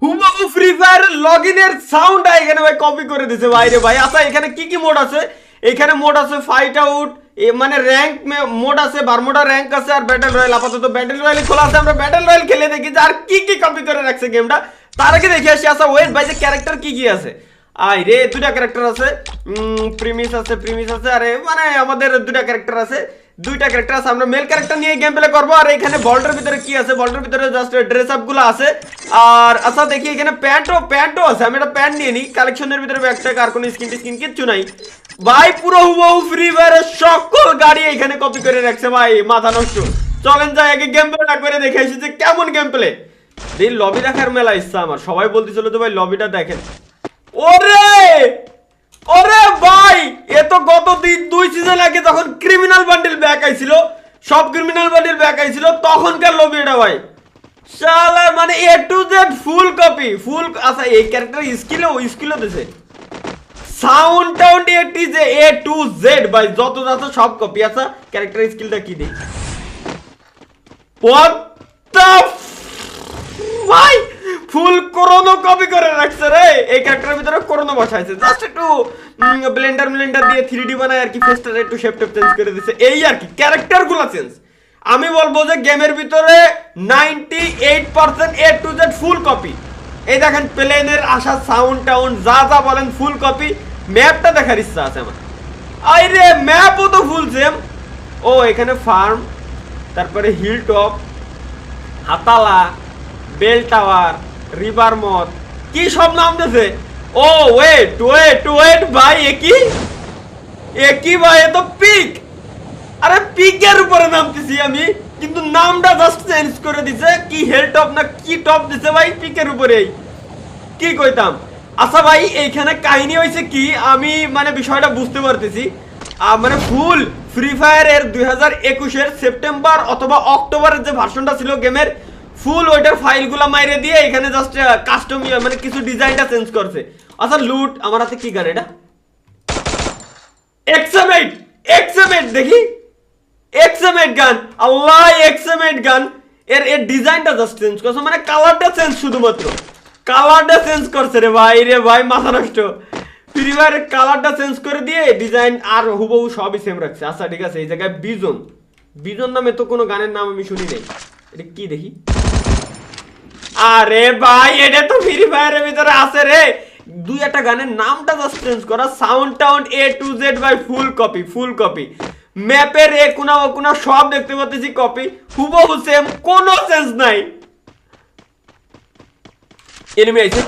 হুবহু free fire লগইনের sound এখানে ভাই কপি করে দিয়েছে ভাই রে ভাই। আচ্ছা এখানে কি কি মোড আছে? এখানে মোড আছে ফাইট আউট, মানে র্যাঙ্ক মোড আছে, বারমোডা র্যাঙ্ক আছে, আর ব্যাটল রয়্যাল। আপাতত ব্যাটল রয়্যাল খোলা আছে, আমরা ব্যাটল রয়্যাল খেলে দেখি যে আর কি কি কপি করে রাখছে গেমটা। তার আগে দেখে আসি। আচ্ছা ওয়েট ভাই, যে ক্যারেক্টার কি কি আছে? আই রে দুটা ক্যারেক্টার আছে, প্রিমিস আছে, আরে মানে আমাদের দুটা ক্যারেক্টার আছে, দুইটা ক্যারেক্টার আছে। আমরা মেল ক্যারেক্টার নিয়ে গেম প্লে করবো। আর এখানে বল্টের ভিতরে কি আছে? বল্টের ভিতরে জাস্ট ড্রেস আপ গুলো আছে। আর আচ্ছা দেখি এখানে প্যান্টও আছে। আমি একটা প্যান্ট নিয়ে নিই। কালেকশনের ভিতরে ব্যাকট্যাগ আর কোনো স্কিন কিচ্ছু নাই ভাই। পুরো হুবহু ফ্রি ফায়ারের সকল গাড়ি এখানে কপি করে রাখছে ভাই, মাথা নষ্ট। চলেন যাই আগে গেম প্লে করে দেখে আসি যে কেমন গেম প্লে। এই লবি দেখার মেলা ইচ্ছা আমার। সবাই বলতেছিল তো ভাই লবিটা দেখেন। ওরে ওরে ভাই, এ তো গত দুই সিজন আগে যখন ক্রিমিনাল বান্ডেল ব্যাক আইছিল, সব ক্রিমিনাল বান্ডেল ব্যাক আইছিল তখনকার লবি এটা ভাই। শালা মানে A to Z full copy full. আচ্ছা এই ক্যারেক্টার স্কিলও দিছে, সাউন্ড টাউন্ড এ টু জেড ভাই, যত যত সব কপি। আচ্ছা ক্যারেক্টার স্কিলটা কি দেই? হোয়াট দ্য ভাই, ফুল করোনো কপি করে রাখছে রে। এই ক্যারেক্টারের ভিতরে করোনো বসাইছে, জাস্ট একটু ব্লেন্ডার দিয়ে 3D বানায় আর কি, ফেসটা একটু শেপ চেঞ্জ করে দিয়েছে, এই আর কি। ক্যারেক্টারগুলো চেঞ্জ। আমি বলবো যে গেমের ভিতরে 98% এ টু জেড ফুল কপি। এই দেখেন প্লেনের আসা সাউন্ড টাউন যা যা বলেন ফুল কপি। ম্যাপটা দেখার ইচ্ছা আছে আমার। আরে ম্যাপও তো ফুল সেম। ও এখানে ফার্ম, তারপরে হিল টপ, হাতালা, বেল টাওয়ার, রিভার মথ, কি সব নাম দিয়েছে। ও ওয়েট ভাই, একই ভাই, এ তো পিক। আরে পিকের উপরে নামতেছি আমি, কিন্তু নামটা জাস্ট চেঞ্জ করে দিছে। কি হেল টপ না কি টপ দিছে ভাই পিকের উপরেই, কি কইতাম। আচ্ছা ভাই এইখানে কাহিনী হয়েছে কি, আমি মানে বিষয়টা বুঝতে পারতেছি। মানে ফুল ফ্রি ফায়ারের 2021-এর সেপ্টেম্বর অথবা অক্টোবরের যে ভার্সনটা ছিল গেমের, ফুল ওইটার ফাইলগুলো মাইরে দিয়ে এখানে জাস্ট কাস্টম মানে কিছু ডিজাইনটা চেঞ্জ করছে। আচ্ছা লুট, আমার হাতে কি গান এটা? এক্সএম8 দেখি, এক্সএম8 গান। আল্লাহ এক্সএম8 গান, এর ডিজাইনটা জাস্ট চেঞ্জ করছে, মানে কালারটা চেঞ্জ, শুধুমাত্র কালারটা চেঞ্জ করছে রে ভাই, মাথা নষ্ট। ফ্রি ফায়ারের কালারটা চেঞ্জ করে দিয়ে ডিজাইন আর হুবহু সবই সেম রাখছে। আচ্ছা ঠিক আছে, এই জায়গায় বিজন নামে তো কোনো গানের নাম আমি শুনি নাই। এটা কি দেখি? আরে ভাই এটা তো ফ্রি ফায়ারের ভিতরে আছে রে। দুই একটা গানের নামটা জাস্ট চেঞ্জ করা, sound town A to Z ভাই ফুল কপি। ম্যাপের এ কোনা ও কোনা সব দেখতে পাচ্ছি কপি, হুবহু সেম, কোনো চেঞ্জ নাই। এনিমি আইছে।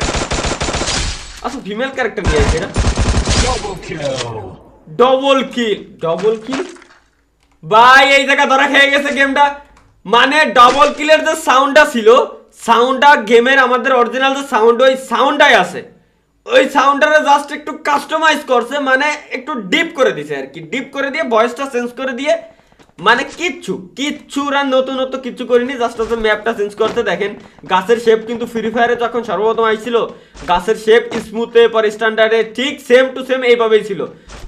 আচ্ছা ফিমেল ক্যারেক্টার নিয়ে আইছে এটা। ডবল কিল ভাই, এই জায়গা ধরা খেয়ে গেছে গেমটা। মানে ডবল কিলের যে সাউন্ডটা ছিল, সাউন্ডটা গেমের আমাদের অরিজিনাল যে সাউন্ড, ওই সাউন্ডটাই আছে। ওই সাউন্ডটারে জাস্ট একটু কাস্টমাইজ করছে, মানে একটু ডিপ করে দিছে আর কি। ডিপ করে দিয়ে ভয়েসটা চেঞ্জ করে দিয়ে, মানে কিচ্ছু আর নতুন কিচ্ছু করিনি, জাস্ট হচ্ছে ম্যাপটা চেঞ্জ করতে। দেখেন গাছের শেপ কিন্তু ফ্রি ফায়ারে যখন সর্বপ্রথম আইছিল, গাছের শেপ স্মুথে পর স্ট্যান্ডার্ডে ঠিক সেম টু সেম এইভাবেই ছিল।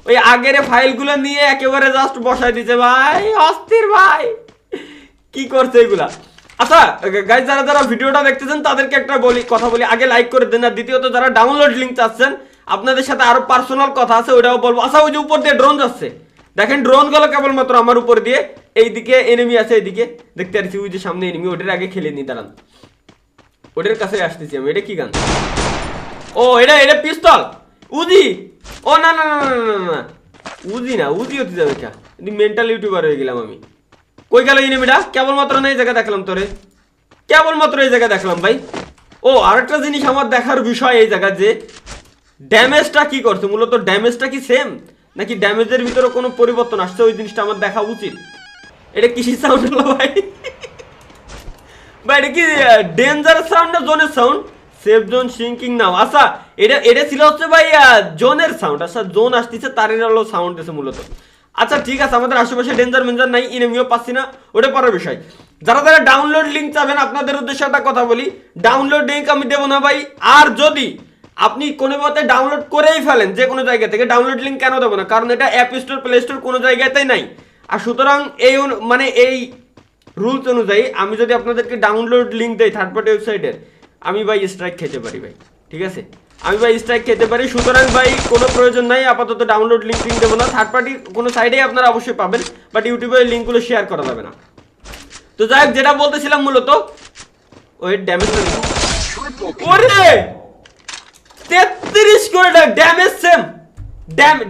ওই আগের ফাইলগুলো নিয়ে একেবারে জাস্ট বসাই দিছে ভাই, অস্থির ভাই, কি করছে এগুলা। আচ্ছা গাইস, যারা ভিডিওটা দেখতেছেন তাদেরকে একটা কথা বলি, আগে লাইক করে দেন। আর দ্বিতীয়ত যারা ডাউনলোড লিংক চাচ্ছেন, আপনাদের সাথে আরো পার্সোনাল কথা আছে, ওইটাও বলবো। আচ্ছা ওই যে উপর দিয়ে ড্রোন যাচ্ছে, দেখেন ড্রোন গুলো কেবলমাত্র আমার উপর দিয়ে, এইদিকে এনিমি আছে, এইদিকে দেখতে পাচ্ছি, ওই যে সামনে এনিমি, ওটার আগে খেলে নি, দাঁড়ান ওটার কাছে আসতেছি আমি। এটা কি গান? ও এটা পিস্তল, উজি। ও না উজি হতে যাবে কা, মেন্টাল ইউটিউবার হয়ে গেলাম আমি। কই গেল এনিমিটা? কেবলমাত্র না এই জায়গা দেখলাম তোরে, কেবলমাত্র এই জায়গা দেখলাম ভাই। ও আরেকটা জিনিস আমার দেখার বিষয় এই জায়গা, যে ড্যামেজটা কি করছে, মূলত ড্যামেজটা কি সেম নাকি ড্যামেজের ভিতরে কোনো পরিবর্তন আসছে, ওই জিনিসটা আমার দেখা উচিত। এটা কিসি সাউন্ড হলো ভাই? ভাই এটা কি ডেঞ্জার সাউন্ড না জোনের সাউন্ড? সেফ জোন সিঙ্কিং নাও। আচ্ছা এটা ছিল হচ্ছে ভাই জোনের সাউন্ড। আচ্ছা জোন আসতেছে তার হলো সাউন্ড দিছে মূলত। আচ্ছা ঠিক আছে, আমাদের আশেপাশে ডেঞ্জার মেঞ্জার নাই, এনিমিও পাচ্ছি না, ওটা পরের বিষয়। যারা ডাউনলোড লিঙ্ক চাবেন, আপনাদের উদ্দেশ্যে একটা কথা বলি, ডাউনলোড লিঙ্ক আমি দেবো না ভাই। আর যদি আপনি কোনো মতে ডাউনলোড করেই ফেলেন যে কোনো জায়গা থেকে, ডাউনলোড লিঙ্ক কেন দেবো না? কারণ এটা অ্যাপ স্টোর প্লে স্টোর কোনো জায়গাতেই নাই। আর সুতরাং এই মানে এই রুলস অনুযায়ী আমি যদি আপনাদেরকে ডাউনলোড লিঙ্ক দেই থার্ড পার্টি ওয়েবসাইটের, আমি ভাই স্ট্রাইক খেতে পারি ভাই, ঠিক আছে, আমি ভাই স্ট্রাইক খেতে পারি। সুতরাং ভাই কোনো প্রয়োজন নাই আপাতত ডাউনলোড লিঙ্ক দেবো না, থার্ড পার্টি কোনো সাইডেই আপনারা অবশ্যই পাবেন, বাট ইউটিউবে ওই লিঙ্কগুলো শেয়ার করা যাবে না। তো যাই হোক, যেটা বলতেছিলাম মূলত ওই ড্যামেজ, ওরে 33 করে ড্যামেজ সেম,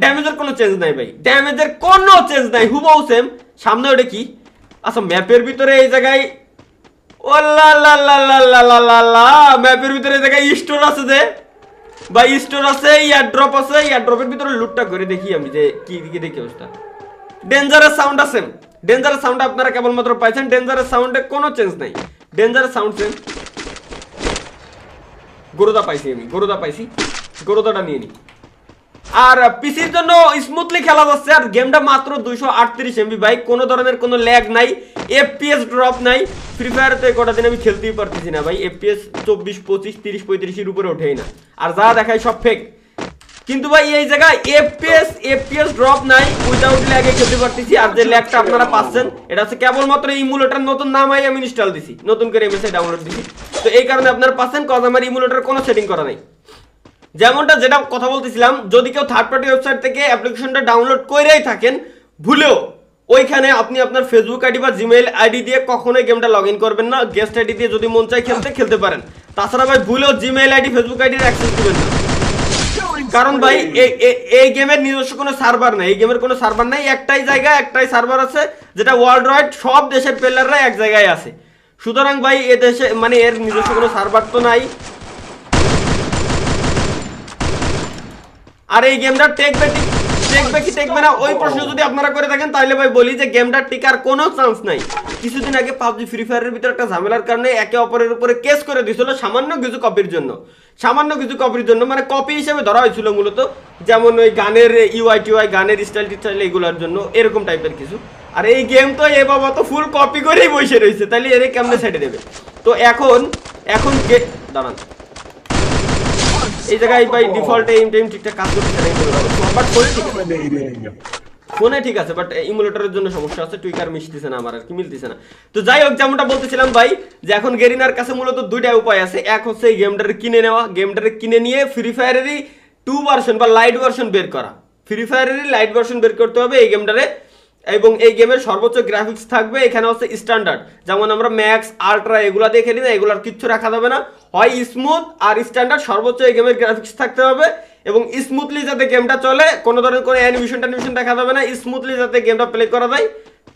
ড্যামেজের কোনো চেঞ্জ নাই ভাই, ড্যামেজের কোনো চেঞ্জ নাই, হুবহু সেম। সামনে ওটা কি, আচ্ছা ম্যাপের ভিতরে এই জায়গায়, ও লা লা লা লা লা লা লা লা, ম্যাপের ভিতরে এই জায়গায় স্টোর আছে যে ভাই, স্টোর আছে, এয়ারড্রপ আছে, এয়ারড্রপের ভিতরে লুটটা করে দেখি আমি যে কি দিকে দেখি অবস্থা। ডেঞ্জারাস সাউন্ড আছে, ডেঞ্জারাস সাউন্ড আপনারা কেবলমাত্র পাইছেন, ডেঞ্জারাস সাউন্ডে কোনো চেঞ্জ নাই, ডেঞ্জারাস সাউন্ড সেম। গরুদা পাইছি আমি, গরুদা পাইছি, গরুদাটা নিয়ে নি। আর পিসির জন্য স্মুথলি খেলা যাচ্ছে, আর গেমটা মাত্র 238 MB ভাই, কোনো ধরনের কোনো ল্যাগ নাই, FPS ড্রপ নাই। ফ্রি ফায়ারে তো কটা দিন আমি খেলতেই পারতেছি না ভাই, FPS 24, 25, 30, 35-এর উপরে ওঠেই না, আর যা দেখায় সব ফেক। কিন্তু ভাই এই জায়গায় FPS ড্রপ নাই, উইদাউট ল্যাগে খেলতে পারতেছি। আর যে ল্যাগটা আপনারা পাচ্ছেন এটা হচ্ছে কেবলমাত্র ইমুলেটর নতুন নাম আমি ইনস্টল দিছি, নতুন করে এমএসআই ডাউনলোড দিছি, তো এই কারণে আপনারা পাচ্ছেন, কজ আমার ইমুলেটর কোনো সেটিং করা নাই। যেমনটা যেটা কথা বলতেছিলাম, যদি কেউ থার্ড পার্টি ওয়েবসাইট থেকে অ্যাপ্লিকেশনটা ডাউনলোড করেই থাকেন, ভুলেও ওইখানে আপনি আপনার ফেসবুক আইডি বা জিমেইল আইডি দিয়ে কখনোই গেমটা লগ ইন করবেন না। গেস্ট আইডি দিয়ে যদি মন চায় খেলতে পারেন, তাছাড়া ভাই ভুলেও জিমেইল আইডি ফেসবুক আইডির অ্যাক্সেস দিবেন না, কারণ ভাই এই গেমের নিজস্ব কোনো সার্ভার নাই, এই গেমের কোনো সার্ভার নাই, একটাই জায়গা একটাই সার্ভার আছে, যেটা ওয়ার্ল্ড ওয়াইড সব দেশের প্লেয়াররা এক জায়গায় আছে। সুতরাং ভাই এ দেশে মানে এর নিজস্ব কোনো সার্ভার তো নাই। আর এই গেমটা টেকবে কি টেকবে না ওই প্রশ্ন যদি আপনারা করে থাকেন, তাহলে ভাই বলি যে গেমটা টিকার কোনো চান্স নাই। কিছুদিন আগে পাবজি ফ্রি ফায়ারের ভিতরে একটা ঝামেলার কারণে একে অপরের উপরে কেস করে দিয়েছিল সামান্য কিছু কপির জন্য, মানে কপি হিসেবে ধরা হয়েছিল মূলত, যেমন ওই গানের ইউআই গানের স্টাইল এগুলোর জন্য, এরকম টাইপের কিছু। আর এই গেম তো এ বাবা তো ফুল কপি করেই বসে রয়েছে, তাহলে এর কেমনে ছেড়ে দেবে? তো এখন দাঁড়ান, এই জায়গায় ভাই ডিফল্ট এইম টাইম ঠিকঠাক কাজ করতে না, বাট ফোনে ঠিক আছে, বাট ইমুলেটরের জন্য সমস্যা আছে, টুইকার মিশতেছে না আমার, আর কি মিলতেছে না। তো যাই হোক, যেমনটা বলতেছিলাম ভাই, যে এখন গেরিনার কাছে মূলত দুইটা উপায় আছে। এক হচ্ছে এই গেমটারে কিনে নেওয়া, গেমটারে কিনে নিয়ে ফ্রি ফায়ারেরই 2 ভার্সন বা লাইট ভার্সন বের করা, ফ্রি ফায়ারেরই লাইট ভার্সন বের করতে হবে এই গেমটারে, এবং এই গেমের সর্বোচ্চ গ্রাফিক্স থাকবে। এখানে হচ্ছে স্ট্যান্ডার্ড, যেমন আমরা ম্যাক্স আলট্রা এগুলা দিয়ে খেলি না, এগুলার কিচ্ছু রাখা যাবে না, হয় স্মুথ আর স্ট্যান্ডার্ড, সর্বোচ্চ এই গেমের গ্রাফিক্স থাকতে হবে, এবং স্মুথলি যাতে গেমটা চলে, কোনো ধরনের কোনো অ্যানিমেশন দেখা যাবে না, স্মুথলি যাতে গেমটা প্লে করা যায়,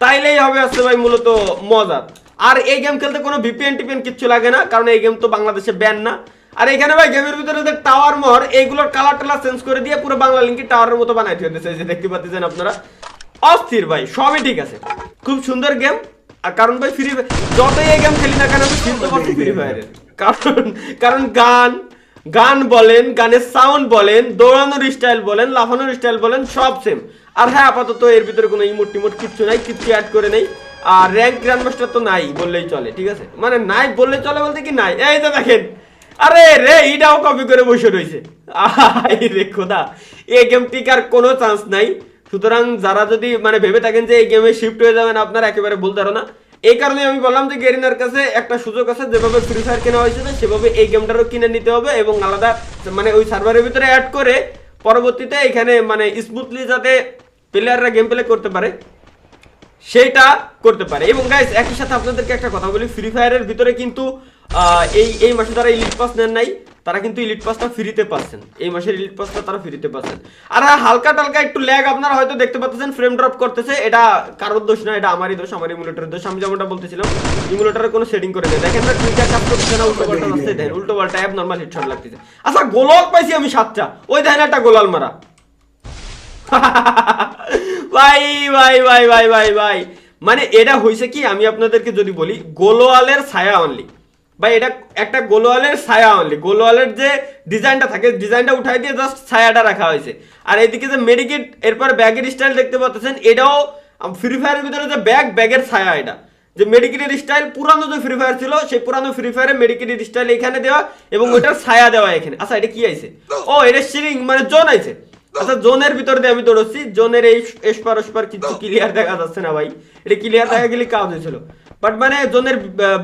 তাইলেই হবে আসছে ভাই মূলত মজা। আর এই গেম খেলতে কোনো ভিপিএন টিপিএন কিচ্ছু লাগে না, কারণ এই গেম তো বাংলাদেশে ব্যান না। আর এখানে ভাই গেমের ভিতরে যে টাওয়ার মর এইগুলোর কালার টালার চেঞ্জ করে দিয়ে পুরো বাংলা লিঙ্কে টাওয়ারের মতো বানাইতে হতেছে, যে দেখতে পাচ্ছেন আপনারা, অস্থির ভাই, সবই ঠিক আছে, খুব সুন্দর গেম। আর কারণ ভাই ফ্রি যতই এই গেম খেলি না কেন আমি চিনতে পারছি ফ্রি ফায়ারের, কারণ গান বলেন, গানের সাউন্ড বলেন, দৌড়ানোর স্টাইল বলেন, লাফানোর স্টাইল বলেন, সব সেম। আর হ্যাঁ, আপাতত এর ভিতরে কোনো ইমোট টিমোট কিচ্ছু নাই, কিচ্ছু অ্যাড করে নেই। আর র্যাঙ্ক গ্র্যান্ডমাস্টার তো নাই বললেই চলে, ঠিক আছে, মানে নাই বললেই চলে বলতে কি নাই, এই তো দেখেন, আরে রে এটাও কপি করে বসে রয়েছে, রে খোদা, এই গেম টিকার কোনো চান্স নাই। সুতরাং যারা যদি মানে ভেবে থাকেন যে এই গেমে শিফট হয়ে যাবেন, আপনারা একেবারে ভুল ধারণা। এই কারণে আমি বললাম যে গেরিনার কাছে একটা সুযোগ আছে, যেভাবে ফ্রি ফায়ার কেনা হয়েছে সেভাবে এই গেমটারও কিনে নিতে হবে, এবং আলাদা মানে ওই সার্ভারের ভিতরে অ্যাড করে পরবর্তীতে এখানে মানে স্মুথলি যাতে প্লেয়াররা গেম প্লে করতে পারে সেইটা করতে পারে। এবং গাইস একই সাথে আপনাদেরকে একটা কথা বলি, ফ্রি ফায়ারের ভিতরে কিন্তু এই মাসে যারা ইলিট পাস নেন নাই, তারা কিন্তু ইলিট পাসটা ফ্রিতে পাচ্ছেন, এই মাসের ইলিট পাসটা তারা ফ্রিতে পাচ্ছেন। আর হালকা টালকা একটু ল্যাগ আপনারা হয়তো দেখতে পাচ্ছেন, ফ্রেম ড্রপ করতেছে, এটা কারোর দোষ না, এটা আমারই দোষ, আমার ইমুলেটরের দোষ। আমি যেমনটা বলতেছিলাম, ইমুলেটরের কোনো সেটিং করে নেই, দেখেন না টুইটার কাজ করতেছে না, উল্টো পাল্টা আসছে, দেখেন উল্টো পাল্টা অ্যাব নরমাল হেডশট লাগতেছে। আচ্ছা গোলাল পাইছি আমি 7টা, ওই দেখেন একটা গোলাল মারা, ভাই ভাই ভাই ভাই ভাই ভাই, মানে এটা হয়েছে কি, আমি আপনাদেরকে যদি বলি, গোলোয়ালের ছায়া অনলি ভাই, এটা একটা গোলোয়ালের ছায়া অনলি, গোলোয়ালের যে ডিজাইনটা থাকে, ডিজাইনটা উঠাই দিয়ে জাস্ট ছায়াটা রাখা হয়েছে। আর এইদিকে যে মেডিকেট এরপর ব্যাগের স্টাইল দেখতে পাচ্ছেন, এটাও ফ্রি ফায়ারের ভিতরে যে ব্যাগের ছায়া, এটা যে মেডিকেটের স্টাইল, পুরানো যে ফ্রি ফায়ার ছিল সেই পুরানো ফ্রি ফায়ারে মেডিকেটের স্টাইল এখানে দেওয়া, এবং ওটার ছায়া দেওয়া এখানে। আচ্ছা এটা কি আইছে? ও এটা সিরিং মানে জোন আইছে। আচ্ছা জোনের ভিতর দিয়ে আমি দৌড়চ্ছি, জোনের এই এসপার ওসপার কিছু ক্লিয়ার দেখা যাচ্ছে না ভাই, এটা ক্লিয়ার দেখা গেলে কাজ হয়েছিল। বাট মানে জোনের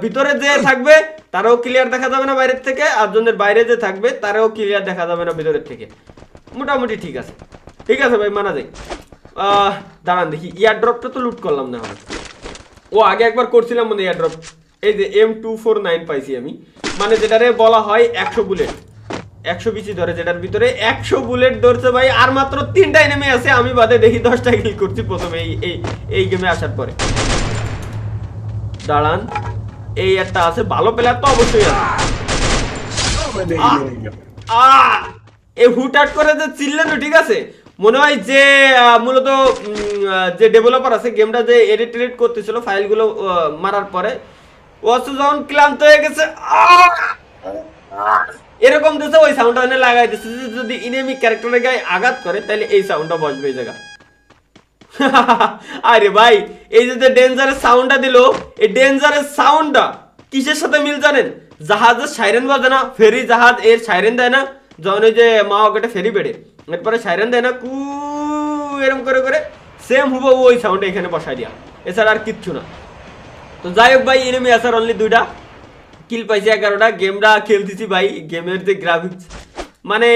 ভিতরে যে থাকবে তারাও ক্লিয়ার দেখা যাবে না বাইরের থেকে, আর জোনের বাইরে যে থাকবে তারাও ক্লিয়ার দেখা যাবে না ভিতরের থেকে। মোটামুটি ঠিক আছে, ঠিক আছে ভাই, মানা যায়। দাঁড়ান দেখি, ইয়ার ড্রপটা তো লুট করলাম না আমরা। ও আগে একবার করছিলাম মানে ইয়ার ড্রপ। এই যে M249 পাইছি আমি, মানে যেটারে বলা হয় 100 বুলেট, 100 বিচি ধরে, যেটার ভিতরে 100 বুলেট ধরছে ভাই। আর মাত্র 3টা এনিমি আছে, আমি বাদে দেখি 10টা কিল করছি প্রথমে এই গেমে আসার পরে। দাঁড়ান, এই একটা আছে, ভালো প্লেয়ার তো অবশ্যই আছে। এই হুটহাট করে যে চিল্লেন, ঠিক আছে, মনে হয় যে মূলত যে ডেভেলপার আছে গেমটা যে এডিট করতেছিল ফাইলগুলো মারার পরে, ও যখন ক্লান্ত হয়ে গেছে এরকম দিছে, ওই সাউন্ডটা এনে লাগাই দিচ্ছে। যদি ইনেমি ক্যারেক্টারের গায়ে আঘাত করে তাহলে এই সাউন্ডটা বসবে এই জায়গা। আরে ভাই, এই যে ডেঞ্জারের সাউন্ডটা দিল, এই ডেঞ্জারের সাউন্ডটা কিসের সাথে মিল জানেন? জাহাজের সাইরেন বাজে না, ফেরি জাহাজ এর সাইরেন দেয় না যখন ওই যে মা ওকে ফেরি বেড়ে, এরপরে সাইরেন দেয় না কু এরকম করে করে, সেম হুবহু ওই সাউন্ড এখানে বসাই দিয়া, এছাড়া আর কিচ্ছু না। তো যাই হোক ভাই, এনিমি আসার অনলি 2টা, কিল পাইছি 11টা। গেমটা খেলতেছি ভাই, গেমের যে গ্রাফিক্স মানে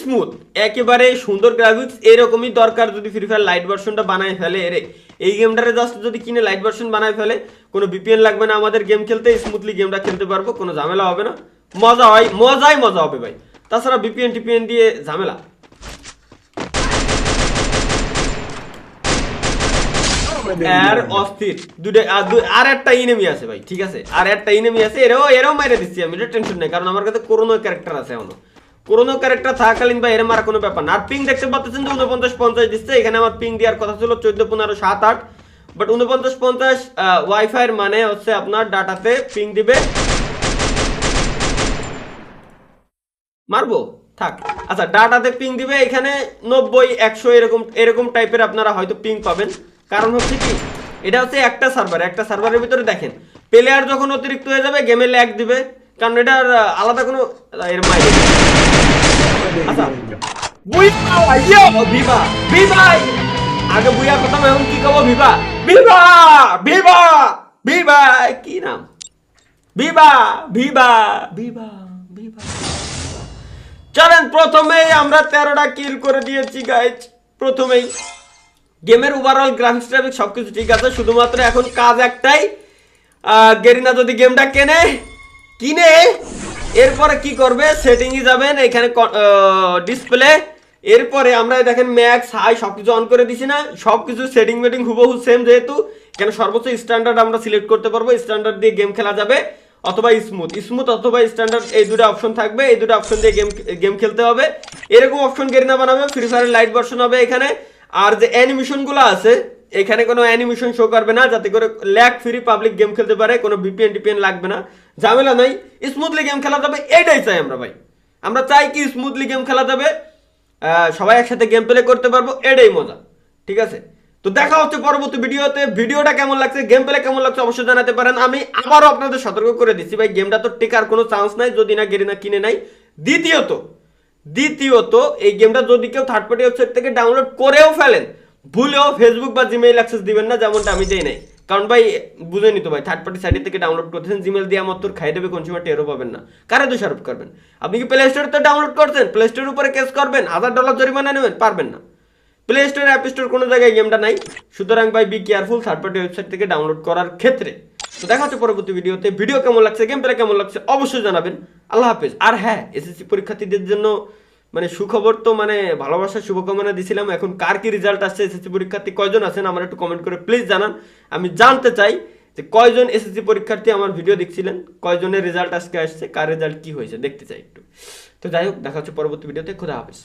স্মুথ, একেবারে সুন্দর গ্রাফিক্স, এরকমই দরকার যদি ফ্রি ফায়ার লাইট ভার্সনটা বানায় ফেলে। এরে এই গেমটারে জাস্ট যদি কিনে লাইট ভার্সন বানায় ফেলে, কোনো VPN লাগবে না আমাদের গেম খেলতে, স্মুথলি গেমটা খেলতে পারবো, কোনো ঝামেলা হবে না, মজা হয়, মজা হবে ভাই। তাছাড়া VPN দিয়ে ঝামেলা। আর অস্থির আর একটা এনিমি আছে ভাই, ঠিক আছে, আর একটা এনিমি আছে, এরাও মাইরে দিচ্ছি আমি, টেনশন নেই, কারণ আমার কাছে করোনা ক্যারেক্টার আছে এখনো। করোনা ক্যারেক্টার থাকাকালীন ভাই এর মারা কোনো ব্যাপার না। আর পিং দেখতে পাচ্ছেন যে 49-50 দিচ্ছে, এখানে আমার পিং দেওয়ার কথা ছিল 14, 15, 7, 8, বাট 49-50 ওয়াইফাই এর মানে হচ্ছে আপনার ডাটাতে পিং দিবে, মারবো থাক। আচ্ছা, ডাটাতে পিং দিবে এখানে 90, 100 এরকম টাইপের আপনারা হয়তো পিং পাবেন। কারণ হচ্ছে কি, এটা হচ্ছে একটা সার্ভারের ভিতরে দেখেন, প্লেয়ার যখন অতিরিক্ত হয়ে যাবে গেমে ল্যাগ দিবে, কারণ এটার আলাদা কোনো এর মাইরে। আচ্ছা, ভিভা আগে বুইয়া কথা, এখন কি কব, ভিভা কি নাম, ভিভা। চলেন, প্রথমেই আমরা 13টা কিল করে দিয়েছি গাইজ। প্রথমেই গেমের ওভারঅল গ্রাফিক্স সবকিছু ঠিক আছে, শুধুমাত্র এখন কাজ একটাই, গেরিনা যদি গেমটা কিনে এরপরে কি করবে, সেটিংয়ে যাবেন, এখানে ডিসপ্লে, এরপরে আমরা দেখেন ম্যাক্স হাই সবকিছু অন করে দিছি না, সবকিছু সেটিং হুবহু সেম, যেহেতু এখানে সর্বোচ্চ স্ট্যান্ডার্ড আমরা সিলেক্ট করতে পারবো, স্ট্যান্ডার্ড দিয়ে গেম খেলা যাবে, অথবা স্মুথ অথবা স্ট্যান্ডার্ড, এই দুটো অপশন থাকবে, এই দুটো অপশন দিয়ে গেম খেলতে হবে। এরকম অপশন গেরিনা বানাবে, ফ্রি ফায়ারের লাইট ভার্সন হবে এখানে। আর যে অ্যানিমেশনগুলো আছে এখানে কোনো অ্যানিমেশন শো করবে না, যাতে করে ল্যাগ ফ্রি পাবলিক গেম খেলতে পারে, কোনো VPN লাগবে না, ঝামেলা নাই, স্মুথলি গেম খেলা যাবে। এইটাই চাই আমরা ভাই, আমরা চাই কি স্মুথলি গেম খেলা যাবে, সবাই একসাথে গেম প্লে করতে পারবো, এটাই মজা, ঠিক আছে। তো দেখা হচ্ছে পরবর্তী ভিডিওতে। ভিডিওটা কেমন লাগছে, গেম প্লে কেমন লাগছে অবশ্যই জানাতে পারেন। আমি আবারও আপনাদের সতর্ক করে দিচ্ছি ভাই, গেমটা তো টেকার কোনো চান্স নাই যদি না গেরিনা কিনে নাই। দ্বিতীয়ত এই গেমটা যদি কেউ থার্ড পার্টি ওয়েবসাইট থেকে ডাউনলোড করেও ফেলেন, ভুলেও ফেসবুক বা জিমেইল অ্যাক্সেস দিবেন না, যেমনটা আমি দেই নাই। কারণ ভাই বুঝেনি তো ভাই, থার্ড পার্টি সাইট থেকে ডাউনলোড করতেছেন, জিমেইল দিয়ে আমার তোর খাই দেবে, কনজিউমার টেরও পাবেন না, কারে দোষারোপ করবেন? আপনি কি প্লে স্টোরে তো ডাউনলোড করছেন, প্লে স্টোরের উপরে কেস করবেন, $1000 জরিমানা নেবেন, পারবেন না। প্লে স্টোর, অ্যাপ স্টোর কোনো জায়গায় গেমটা নাই, সুতরাং ভাই be careful third party website থেকে ডাউনলোড করার ক্ষেত্রে। তো দেখা হচ্ছে পরবর্তী ভিডিওতে। ভিডিও কেমন লাগছে, গেম প্লে কেমন লাগছে অবশ্যই জানাবেন। আল্লাহ হাফেজ। আর হ্যাঁ, এসএসসি পরীক্ষার্থীদের জন্য মানে সুখবর, তো মানে ভালোবাসার শুভকামনা দিছিলাম, এখন কার কি রেজাল্ট আসছে, এসএসসি পরীক্ষার্থী কয়জন আছেন আমার একটু কমেন্ট করে প্লিজ জানান। আমি জানতে চাই যে কয়জন এসএসসি পরীক্ষার্থী আমার ভিডিও দেখছিলেন, কয়জনের রেজাল্ট আজকে আসছে, কার রেজাল্ট কি হয়েছে দেখতে চাই একটু। তো যাই হোক, দেখা হচ্ছে পরবর্তী ভিডিওতে। খোদা হাফেজ।